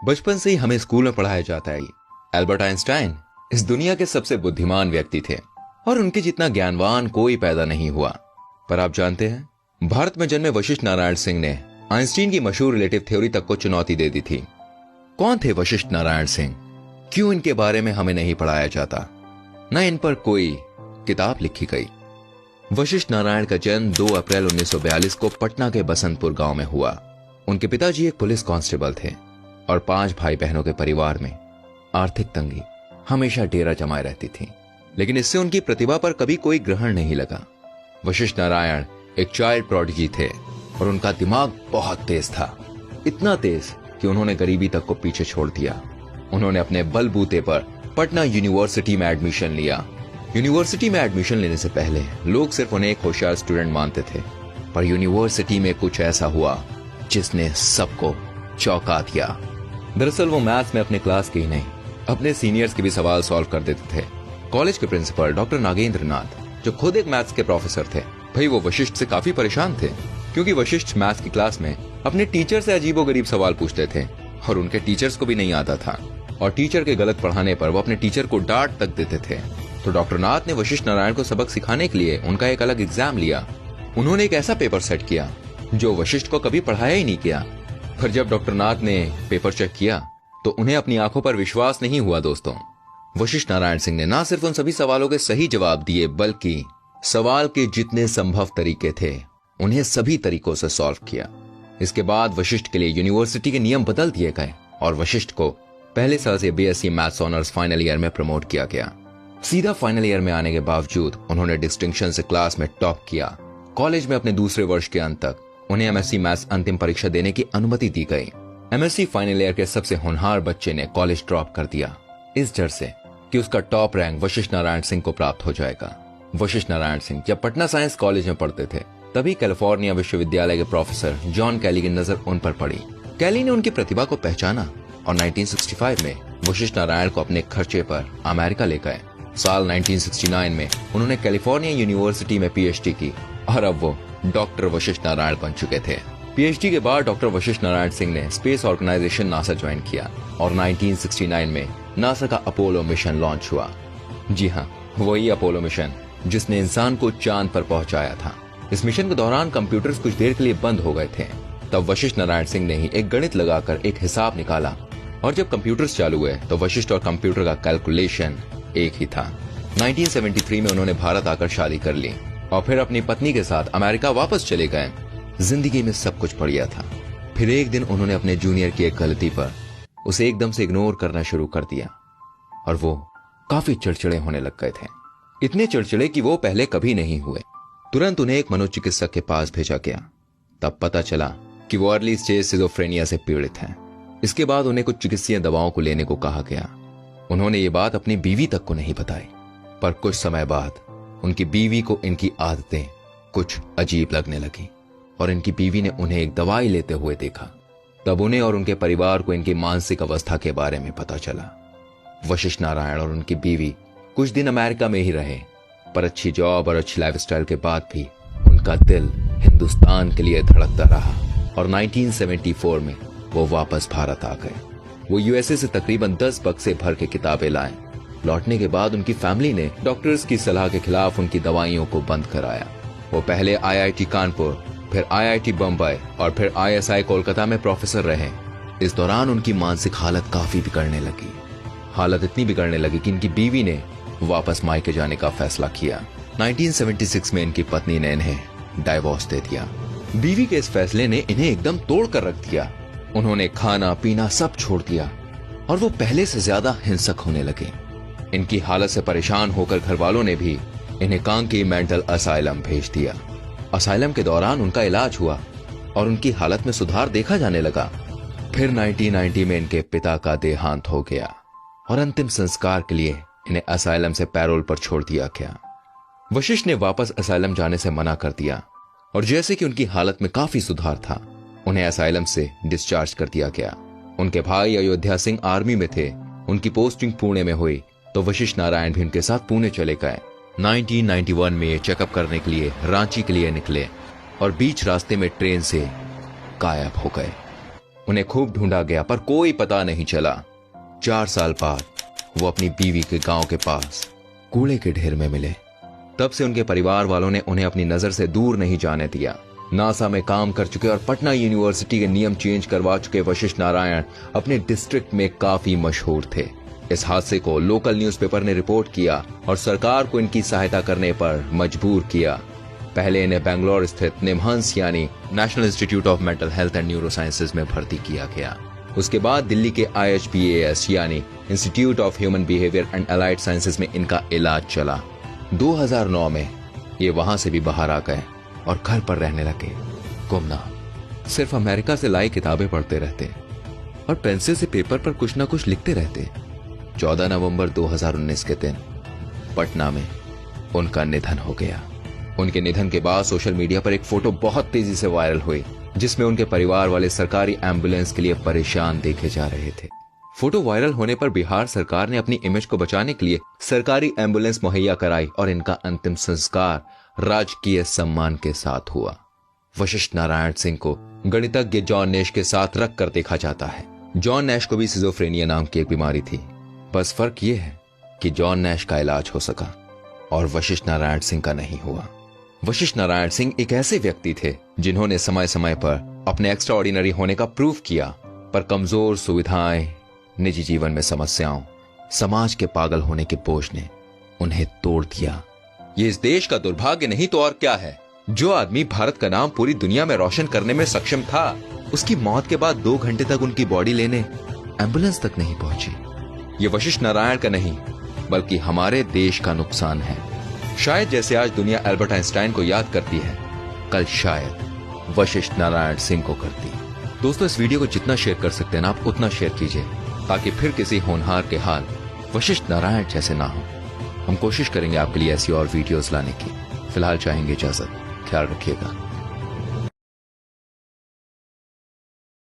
बचपन से ही हमें स्कूल में पढ़ाया जाता है एल्बर्ट आइंस्टाइन इस दुनिया के सबसे बुद्धिमान व्यक्ति थे और उनके जितना ज्ञानवान कोई पैदा नहीं हुआ। पर आप जानते हैं, भारत में जन्मे वशिष्ठ नारायण सिंह ने आइंस्टीन की मशहूर रिलेटिव थ्योरी तक को चुनौती दे दी थी। कौन थे वशिष्ठ नारायण सिंह? क्यों इनके बारे में हमें नहीं पढ़ाया जाता, न इन पर कोई किताब लिखी गई? वशिष्ठ नारायण का जन्म 2 अप्रैल 1942 को पटना के बसंतपुर गांव में हुआ। उनके पिताजी एक पुलिस कांस्टेबल थे और 5 भाई बहनों के परिवार में आर्थिक तंगी हमेशा डेरा जमाए रहती थी, लेकिन इससे उनकी प्रतिभा पर कभी कोई ग्रहण नहीं लगा। वशिष्ठ नारायण एक चाइल्ड प्रोडिजी थे और उनका दिमाग बहुत तेज था, इतना तेज कि उन्होंने गरीबी तक को पीछे छोड़ दिया। उन्होंने अपने बलबूते पर पटना यूनिवर्सिटी में एडमिशन लिया। यूनिवर्सिटी में एडमिशन लेने से पहले लोग सिर्फ उन्हें एक होशियार स्टूडेंट मानते थे, पर यूनिवर्सिटी में कुछ ऐसा हुआ जिसने सबको चौंका दिया। दरअसल वो मैथ्स में अपने क्लास के ही नहीं, अपने सीनियर्स के भी सवाल सॉल्व कर देते थे। कॉलेज के प्रिंसिपल डॉक्टर नागेंद्र नाथ, जो खुद एक मैथ्स के प्रोफेसर थे, भाई वो वशिष्ठ से काफी परेशान थे, क्योंकि वशिष्ठ मैथ्स की क्लास में अपने टीचर से अजीबोगरीब सवाल पूछते थे और उनके टीचर्स को भी नहीं आता था, और टीचर के गलत पढ़ाने पर वो अपने टीचर को डांट तक देते थे। तो डॉक्टर नाथ ने वशिष्ठ नारायण को सबक सिखाने के लिए उनका एक अलग एग्जाम लिया। उन्होंने एक ऐसा पेपर सेट किया जो वशिष्ठ को कभी पढ़ाया ही नहीं किया। पर जब डॉक्टर नाथ ने पेपर चेक किया तो उन्हें अपनी आंखों पर विश्वास नहीं हुआ। दोस्तों, वशिष्ठ नारायण सिंह ने न सिर्फ उन सभी सवालों के सही जवाब दिए, बल्कि सवाल के जितने संभव तरीके थे उन्हें सभी तरीकों से सॉल्व किया। इसके बाद वशिष्ठ के लिए यूनिवर्सिटी के नियम बदल दिए गए और वशिष्ठ को पहले साल से BSc maths honours final year में प्रमोट किया गया। सीधा फाइनल ईयर में आने के बावजूद उन्होंने डिस्टिंक्शन से क्लास में टॉप किया। कॉलेज में अपने दूसरे वर्ष के अंत तक उन्हें एमएससी मैथ्स अंतिम परीक्षा देने की अनुमति दी गई। एमएससी फाइनल ईयर के सबसे होनहार बच्चे ने कॉलेज ड्रॉप कर दिया, इस डर से कि उसका टॉप रैंक वशिष्ठ नारायण सिंह को प्राप्त हो जाएगा। वशिष्ठ नारायण सिंह जब पटना साइंस कॉलेज में पढ़ते थे, तभी कैलिफोर्निया विश्वविद्यालय के प्रोफेसर जॉन कैली की नजर उन पर पड़ी। कैली ने उनकी प्रतिभा को पहचाना और 1965 में वशिष्ठ नारायण को अपने खर्चे पर अमेरिका ले गए। साल 1969 में उन्होंने कैलिफोर्निया यूनिवर्सिटी में पीएचडी की और अब वो डॉक्टर वशिष्ठ नारायण बन चुके थे। पीएचडी के बाद डॉक्टर वशिष्ठ नारायण सिंह ने स्पेस ऑर्गेनाइजेशन नासा ज्वाइन किया और 1969 में नासा का अपोलो मिशन लॉन्च हुआ। जी हाँ, वही अपोलो मिशन जिसने इंसान को चांद पर पहुंचाया था। इस मिशन के दौरान कंप्यूटर्स कुछ देर के लिए बंद हो गए थे। तब वशिष्ठ नारायण सिंह ने ही एक गणित लगाकर एक हिसाब निकाला और जब कंप्यूटर्स चालू हुए तो वशिष्ठ और कंप्यूटर का कैलकुलेशन एक ही था। 1973 में उन्होंने भारत आकर शादी कर ली और फिर अपनी पत्नी के साथ अमेरिका वापस चले गए। जिंदगी में सब कुछ बढ़िया था। फिर एक दिन उन्होंने अपने जूनियर की एक गलती पर उसे एकदम से इग्नोर करना शुरू कर दिया और वो काफी चिड़चिड़े होने लग गए थे, इतने चिड़चिड़े कि वो पहले कभी नहीं हुए। तुरंत उन्हें एक मनोचिकित्सक के पास भेजा गया। तब पता चला कि वो अर्ली स्टेज सिजोफ्रेनिया से पीड़ित हैं। इसके बाद उन्हें कुछ चिकित्सीय दवाओं को लेने को कहा गया। उन्होंने ये बात अपनी बीवी तक को नहीं बताई, पर कुछ समय बाद उनकी बीवी को इनकी आदतें कुछ अजीब लगने लगी और इनकी बीवी ने उन्हें एक दवाई लेते हुए देखा। तब उन्हें और उनके परिवार को इनकी मानसिक अवस्था के बारे में पता चला। वशिष्ठ नारायण और उनकी बीवी कुछ दिन अमेरिका में ही रहे, पर अच्छी जॉब और अच्छी लाइफस्टाइल के बाद भी उनका दिल हिंदुस्तान के लिए धड़कता रहा और 1974 में वो वापस भारत आ गए। वो यूएसए से तकरीबन 10 बक्से भर के किताबें लाए। लौटने के बाद उनकी फैमिली ने डॉक्टर्स की सलाह के खिलाफ उनकी दवाइयों को बंद कराया। वो पहले आईआईटी कानपुर, फिर आईआईटी बम्बई और फिर आईएसआई कोलकाता में प्रोफेसर रहे। इस दौरान उनकी मानसिक हालत काफी बिगड़ने लगी। हालत इतनी बिगड़ने लगी कि इनकी बीवी ने वापस मायके जाने का फैसला किया। 1976 में इनकी पत्नी ने इन्हें डाइवोर्स दे दिया। बीवी के इस फैसले ने इन्हें एकदम तोड़ कर रख दिया। उन्होंने खाना पीना सब छोड़ दिया और वो पहले से ज्यादा हिंसक होने लगे। इनकी हालत से परेशान होकर घर वालों ने भी इन्हें कांकी मेंटल असाइलम भेज दिया। असाइलम के दौरान उनका इलाज हुआ और उनकी हालत में सुधार देखा जाने लगा। फिर 1990 में इनके पिता का देहांत हो गया और अंतिम संस्कार के लिए इन्हें असाइलम से पैरोल पर छोड़ दिया गया। वशिष्ठ ने वापस असाइलम जाने से मना कर दिया और जैसे कि उनकी हालत में काफी सुधार था, उन्हें असाइलम से डिस्चार्ज कर दिया गया। उनके भाई अयोध्या सिंह आर्मी में थे। उनकी पोस्टिंग पुणे में हुई तो वशिष्ठ नारायण भी उनके साथ पुणे चले गए। 1991 में ये चेकअप करने के लिए रांची के लिए निकले और बीच रास्ते में ट्रेन से गायब हो गए। उन्हें खूब ढूंढा गया पर कोई पता नहीं चला। 4 साल बाद वो अपनी बीवी के गांव के पास कूड़े के ढेर में मिले। तब से उनके परिवार वालों ने उन्हें अपनी नजर से दूर नहीं जाने दिया। नासा में काम कर चुके और पटना यूनिवर्सिटी के नियम चेंज करवा चुके वशिष्ठ नारायण अपने डिस्ट्रिक्ट में काफी मशहूर थे। इस हादसे को लोकल न्यूज़पेपर ने रिपोर्ट किया और सरकार को इनकी सहायता करने पर मजबूर किया। पहले इन्हें बेंगलोर स्थित निमहंस यानी national institute of mental health and neuro sciences में भर्ती किया गया। उसके बाद दिल्ली के IHBAS यानी institute of human behaviour and allied sciences में इनका इलाज चला। 2009 में ये वहां से भी बाहर आ गए और घर पर रहने लगे। गुमनाम, सिर्फ अमेरिका से लाई किताबें पढ़ते रहते और पेंसिल से पेपर पर कुछ ना कुछ लिखते रहते। 14 नवंबर 2019 के दिन पटना में उनका निधन हो गया। उनके निधन के बाद सोशल मीडिया पर एक फोटो बहुत तेजी से वायरल हुई, जिसमें उनके परिवार वाले सरकारी एम्बुलेंस के लिए परेशान देखे जा रहे थे। फोटो वायरल होने पर बिहार सरकार ने अपनी इमेज को बचाने के लिए सरकारी एम्बुलेंस मुहैया कराई और इनका अंतिम संस्कार राजकीय सम्मान के साथ हुआ। वशिष्ठ नारायण सिंह को गणितज्ञ जॉन नैश के साथ रख कर देखा जाता है। जॉन नैश को भी सिजोफ्रेनिया नाम की एक बीमारी थी। बस फर्क यह है कि जॉन नैश का इलाज हो सका और वशिष्ठ नारायण सिंह का नहीं हुआ। वशिष्ठ नारायण सिंह एक ऐसे व्यक्ति थे जिन्होंने समय समय पर अपने एक्स्ट्रा ऑर्डिनरी होने का प्रूफ किया, पर कमजोर सुविधाएं, निजी जीवन में समस्याओं, समाज के पागल होने के बोझ ने उन्हें तोड़ दिया। ये इस देश का दुर्भाग्य नहीं तो और क्या है। जो आदमी भारत का नाम पूरी दुनिया में रोशन करने में सक्षम था, उसकी मौत के बाद 2 घंटे तक उनकी बॉडी लेने एम्बुलेंस तक नहीं पहुंची। ये वशिष्ठ नारायण का नहीं बल्कि हमारे देश का नुकसान है। शायद जैसे आज दुनिया एल्बर्ट आइंस्टाइन को याद करती है, कल शायद वशिष्ठ नारायण सिंह को करती। दोस्तों, इस वीडियो को जितना शेयर कर सकते हैं आप उतना शेयर कीजिए, ताकि फिर किसी होनहार के हाल वशिष्ठ नारायण जैसे ना हो। हम कोशिश करेंगे आपके लिए ऐसी और वीडियोस लाने की। फिलहाल चाहेंगे इजाजत। ख्याल रखिएगा।